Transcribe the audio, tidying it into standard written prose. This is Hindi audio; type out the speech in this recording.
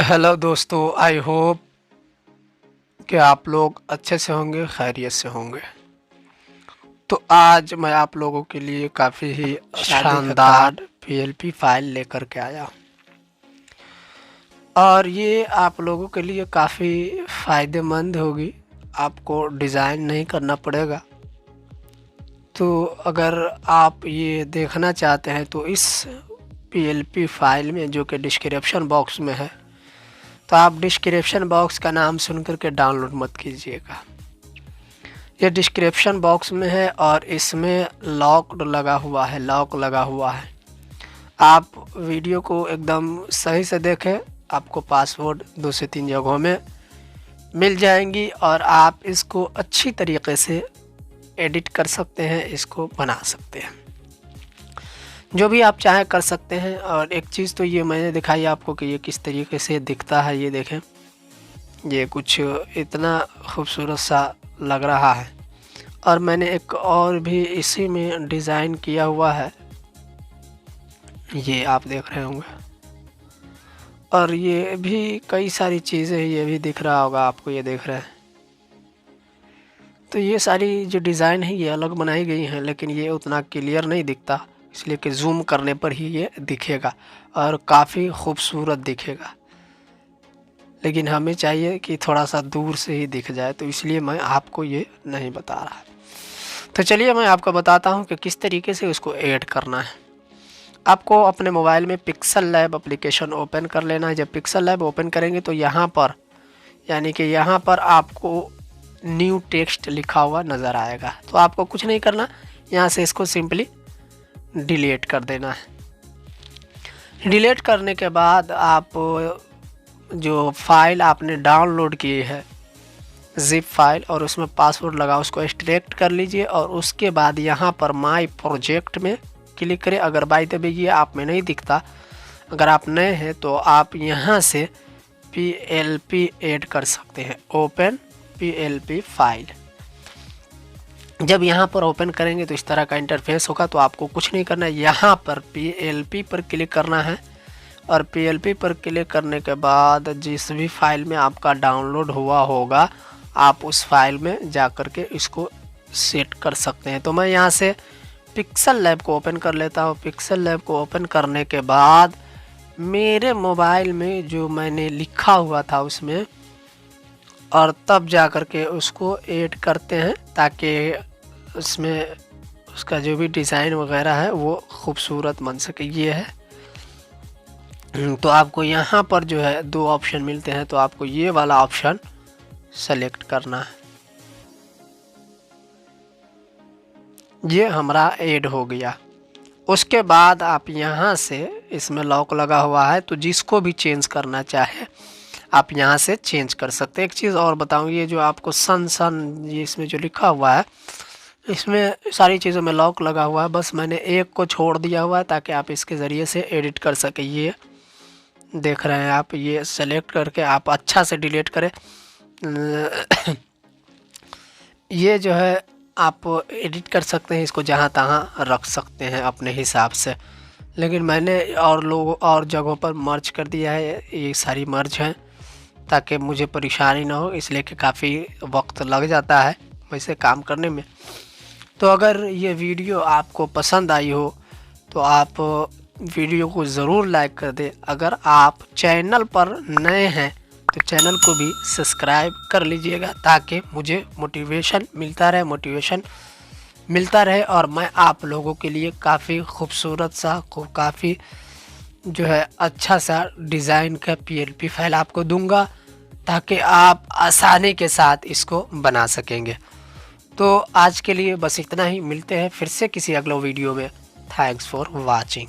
हेलो दोस्तों, आई होप कि आप लोग अच्छे से होंगे, खैरियत से होंगे। तो आज मैं आप लोगों के लिए काफ़ी ही शानदार पीएलपी फाइल लेकर के आया हूँ और ये आप लोगों के लिए काफ़ी फ़ायदेमंद होगी। आपको डिज़ाइन नहीं करना पड़ेगा। तो अगर आप ये देखना चाहते हैं तो इस पीएलपी फाइल में, जो कि डिस्क्रिप्शन बॉक्स में है, तो आप डिस्क्रिप्शन बॉक्स का नाम सुन कर के डाउनलोड मत कीजिएगा। ये डिस्क्रिप्शन बॉक्स में है और इसमें लॉक लगा हुआ है। आप वीडियो को एकदम सही से देखें, आपको पासवर्ड 2 से 3 जगहों में मिल जाएंगी और आप इसको अच्छी तरीके से एडिट कर सकते हैं, इसको बना सकते हैं, जो भी आप चाहें कर सकते हैं। और एक चीज़ तो ये मैंने दिखाई आपको कि ये किस तरीके से दिखता है। ये देखें, ये कुछ इतना खूबसूरत सा लग रहा है। और मैंने एक और भी इसी में डिज़ाइन किया हुआ है, ये आप देख रहे होंगे। और ये भी कई सारी चीज़ें, ये भी दिख रहा होगा आपको, ये देख रहे हैं। तो ये सारी जो डिज़ाइन है ये अलग बनाई गई हैं, लेकिन ये उतना क्लियर नहीं दिखता, इसलिए कि जूम करने पर ही ये दिखेगा और काफ़ी खूबसूरत दिखेगा। लेकिन हमें चाहिए कि थोड़ा सा दूर से ही दिख जाए, तो इसलिए मैं आपको ये नहीं बता रहा। तो चलिए मैं आपको बताता हूँ कि किस तरीके से उसको ऐड करना है। आपको अपने मोबाइल में पिक्सल लैब एप्लीकेशन ओपन कर लेना है। जब पिक्सल लैब ओपन करेंगे तो यहाँ पर, यानी कि यहाँ पर आपको न्यू टेक्स्ट लिखा हुआ नज़र आएगा। तो आपको कुछ नहीं करना, यहाँ से इसको सिंपली डिलीट कर देना है। डिलीट करने के बाद आप जो फाइल आपने डाउनलोड की है, ज़िप फाइल, और उसमें पासवर्ड लगा, उसको एक्सट्रैक्ट कर लीजिए और उसके बाद यहाँ पर माय प्रोजेक्ट में क्लिक करें। अगर बाय द वे ये आप में नहीं दिखता, अगर आप नए हैं तो आप यहाँ से पीएलपी ऐड कर सकते हैं, ओपन पीएलपी फाइल। जब यहाँ पर ओपन करेंगे तो इस तरह का इंटरफेस होगा। तो आपको कुछ नहीं करना है, यहाँ पर पीएलपी पर क्लिक करना है और पीएलपी पर क्लिक करने के बाद जिस भी फाइल में आपका डाउनलोड हुआ होगा, आप उस फाइल में जा कर के इसको सेट कर सकते हैं। तो मैं यहाँ से पिक्सल लैब को ओपन कर लेता हूँ। पिक्सल लैब को ओपन करने के बाद मेरे मोबाइल में जो मैंने लिखा हुआ था उसमें, और तब जा कर के उसको ऐड करते हैं, ताकि उसमें उसका जो भी डिज़ाइन वगैरह है वो खूबसूरत बन सके। ये है। तो आपको यहाँ पर जो है 2 ऑप्शन मिलते हैं, तो आपको ये वाला ऑप्शन सेलेक्ट करना है। ये हमारा ऐड हो गया। उसके बाद आप यहाँ से, इसमें लॉक लगा हुआ है, तो जिसको भी चेंज करना चाहे आप यहाँ से चेंज कर सकते हैं। एक चीज़ और बताऊँ, ये जो आपको सन ये इसमें जो लिखा हुआ है, इसमें सारी चीज़ों में लॉक लगा हुआ है। बस मैंने एक को छोड़ दिया हुआ है ताकि आप इसके ज़रिए से एडिट कर सकें। ये देख रहे हैं आप, ये सेलेक्ट करके आप अच्छा से डिलीट करें। ये जो है आप एडिट कर सकते हैं, इसको जहाँ तहाँ रख सकते हैं अपने हिसाब से। लेकिन मैंने और जगहों पर मर्ज कर दिया है, ये सारी मर्ज हैं ताकि मुझे परेशानी ना हो, इसलिए कि काफ़ी वक्त लग जाता है वैसे काम करने में। तो अगर ये वीडियो आपको पसंद आई हो तो आप वीडियो को ज़रूर लाइक कर दें। अगर आप चैनल पर नए हैं तो चैनल को भी सब्सक्राइब कर लीजिएगा, ताकि मुझे मोटिवेशन मिलता रहे और मैं आप लोगों के लिए काफ़ी खूबसूरत सा, काफ़ी जो है अच्छा सा डिज़ाइन का पीएलपी फाइल आपको दूंगा, ताकि आप आसानी के साथ इसको बना सकेंगे। तो आज के लिए बस इतना ही। मिलते हैं फिर से किसी अगले वीडियो में। Thanks for watching.